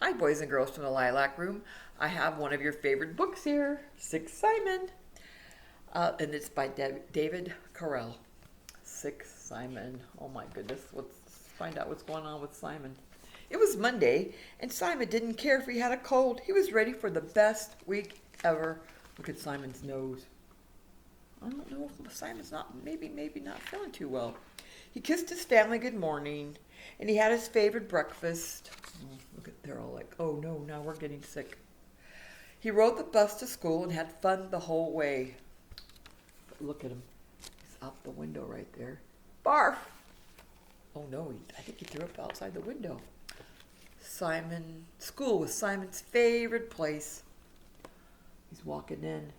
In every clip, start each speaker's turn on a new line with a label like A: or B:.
A: Hi, boys and girls from the Lilac Room. I have one of your favorite books here, Sick Simon. And it's by David Krall. Sick Simon. Oh my goodness. Let's find out what's going on with Simon. It was Monday, and Simon didn't care if he had a cold. He was ready for the best week ever. Look at Simon's nose. I don't know if Simon's maybe not feeling too well. He kissed his family good morning, and he had his favorite breakfast. Oh, look at, they're all like, oh no, now we're getting sick. He rode the bus to school and had fun the whole way. But look at him. He's out the window right there. Barf! Oh no, I think he threw up outside the window. School was Simon's favorite place. He's walking in.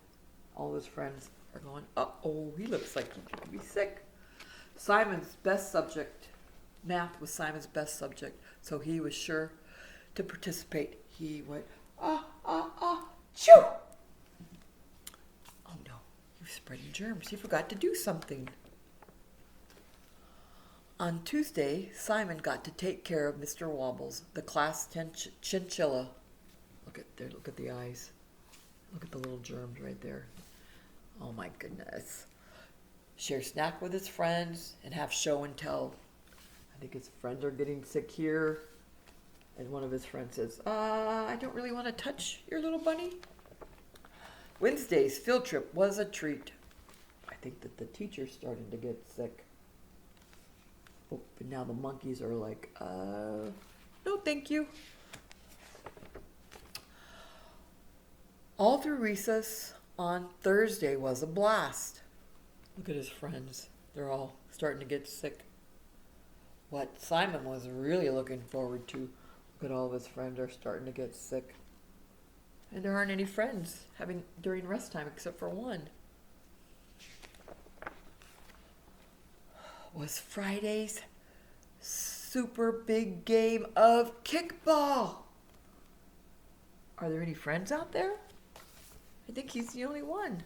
A: All his friends are going, uh-oh, he looks like he could be sick. Simon's best subject, math was Simon's best subject, so he was sure to participate. He went, choo! Oh no, he was spreading germs. He forgot to do something. On Tuesday, Simon got to take care of Mr. Wobbles, the class 10 chinchilla. Look at the eyes. Look at the little germs right there. Oh my goodness. Share snack with his friends and have show and tell. I think his friends are getting sick here. And one of his friends says, I don't really want to touch your little bunny. Wednesday's field trip was a treat. I think that the teacher's starting to get sick. Oh, but now the monkeys are like, no thank you. All through recess on Thursday was a blast. Look at his friends. They're all starting to get sick. What Simon was really looking forward to. Look at all of his friends are starting to get sick. And there aren't any friends having during rest time except for one. Was Friday's super big game of kickball. Are there any friends out there? I think he's the only one.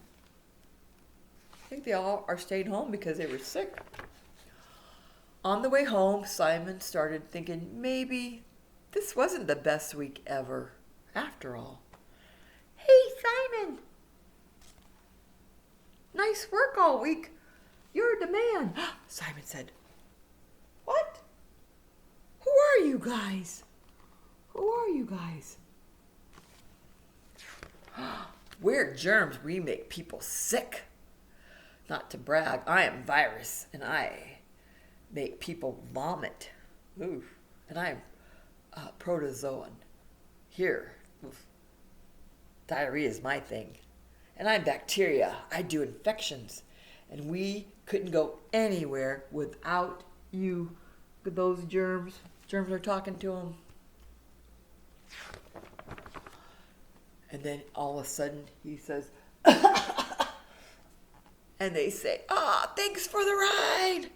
A: I think they all are staying home because they were sick. On the way home, Simon started thinking maybe this wasn't the best week ever, after all. Hey, Simon! Nice work all week. You're the man, Simon said. What? Who are you guys? Who are you guys? We're germs. We make people sick. Not to brag, I am virus, and I make people vomit. Ooh, and I am protozoan. Here, oof. Diarrhea is my thing. And I'm bacteria. I do infections. And we couldn't go anywhere without you. Look at those germs. Germs are talking to them. And then all of a sudden he says, and they say, thanks for the ride.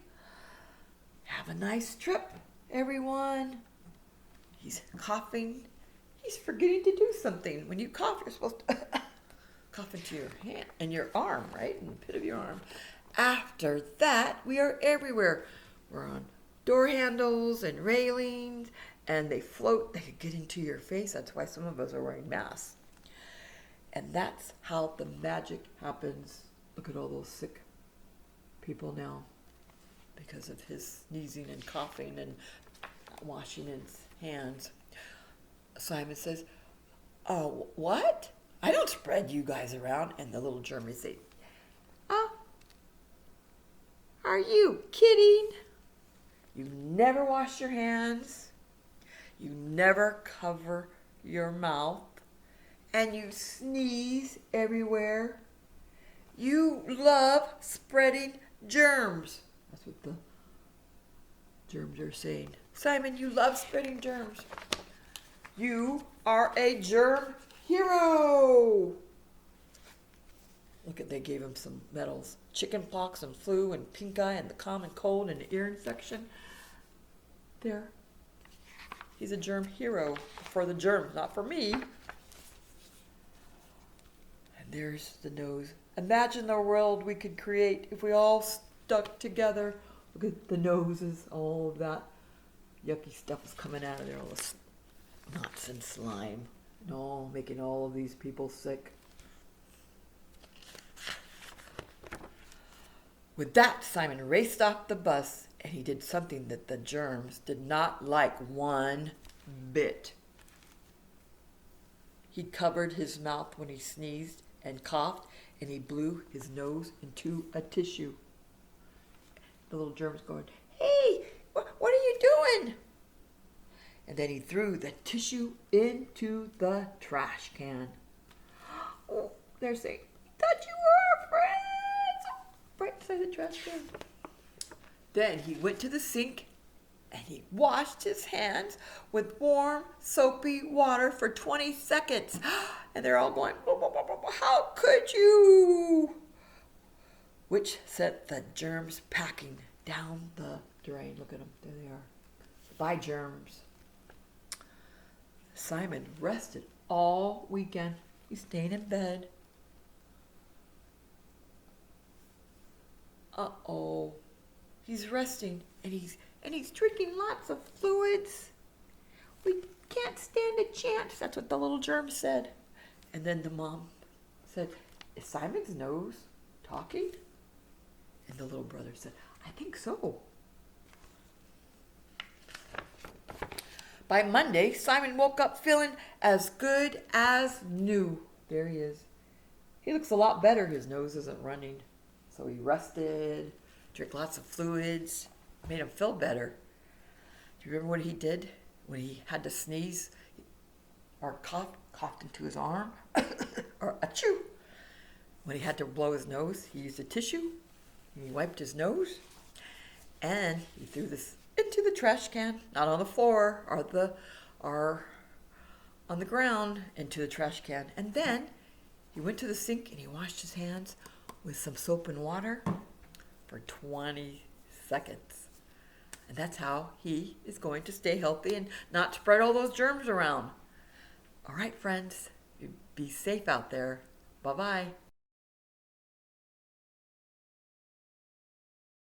A: Have a nice trip, everyone. He's coughing. He's forgetting to do something. When you cough, you're supposed to cough into your hand and your arm, right? In the pit of your arm. After that, we are everywhere. We're on door handles and railings, and they float. They could get into your face. That's why some of us are wearing masks. And that's how the magic happens. Look at all those sick people now because of his sneezing and coughing and washing his hands. Simon says, oh, what? I don't spread you guys around. And the little Germans say, are you kidding? You never wash your hands. You never cover your mouth. And you sneeze everywhere. You love spreading germs. That's what the germs are saying. Simon, you love spreading germs. You are a germ hero. Look at, they gave him some medals. Chicken pox and flu and pink eye and the common cold and the ear infection. There. He's a germ hero for the germs, not for me. And there's the nose. Imagine the world we could create if we all stuck together. Look at the noses, all of that yucky stuff is coming out of there. All this knots and slime. No, making all of these people sick. With that, Simon raced off the bus, and he did something that the germs did not like one bit. He covered his mouth when he sneezed and coughed, and he blew his nose into a tissue. The little germ's going, "Hey, what are you doing?" And then he threw the tissue into the trash can. Oh, they're saying, "Thought you were our friends!" Right inside the trash can. Then he went to the sink and he washed his hands with warm, soapy water for 20 seconds. And they're all going, "How could you?" Which set the germs packing down the drain. Look at them. There they are. Bye, germs. Simon rested all weekend. He's staying in bed. Uh-oh. He's resting and he's drinking lots of fluids. "We can't stand a chance." That's what the little germ said. And then the mom said, "Is Simon's nose talking?" And the little brother said, "I think so." By Monday, Simon woke up feeling as good as new. There he is. He looks a lot better. His nose isn't running. So he rested, drank lots of fluids, made him feel better. Do you remember what he did when he had to sneeze or coughed into his arm? Or achoo. When he had to blow his nose, he used a tissue, and he wiped his nose, and he threw this into the trash can, not on the floor or on the ground, into the trash can. And then he went to the sink and he washed his hands with some soap and water for 20 seconds. And that's how he is going to stay healthy and not spread all those germs around. All right, friends, be safe out there. Bye-bye.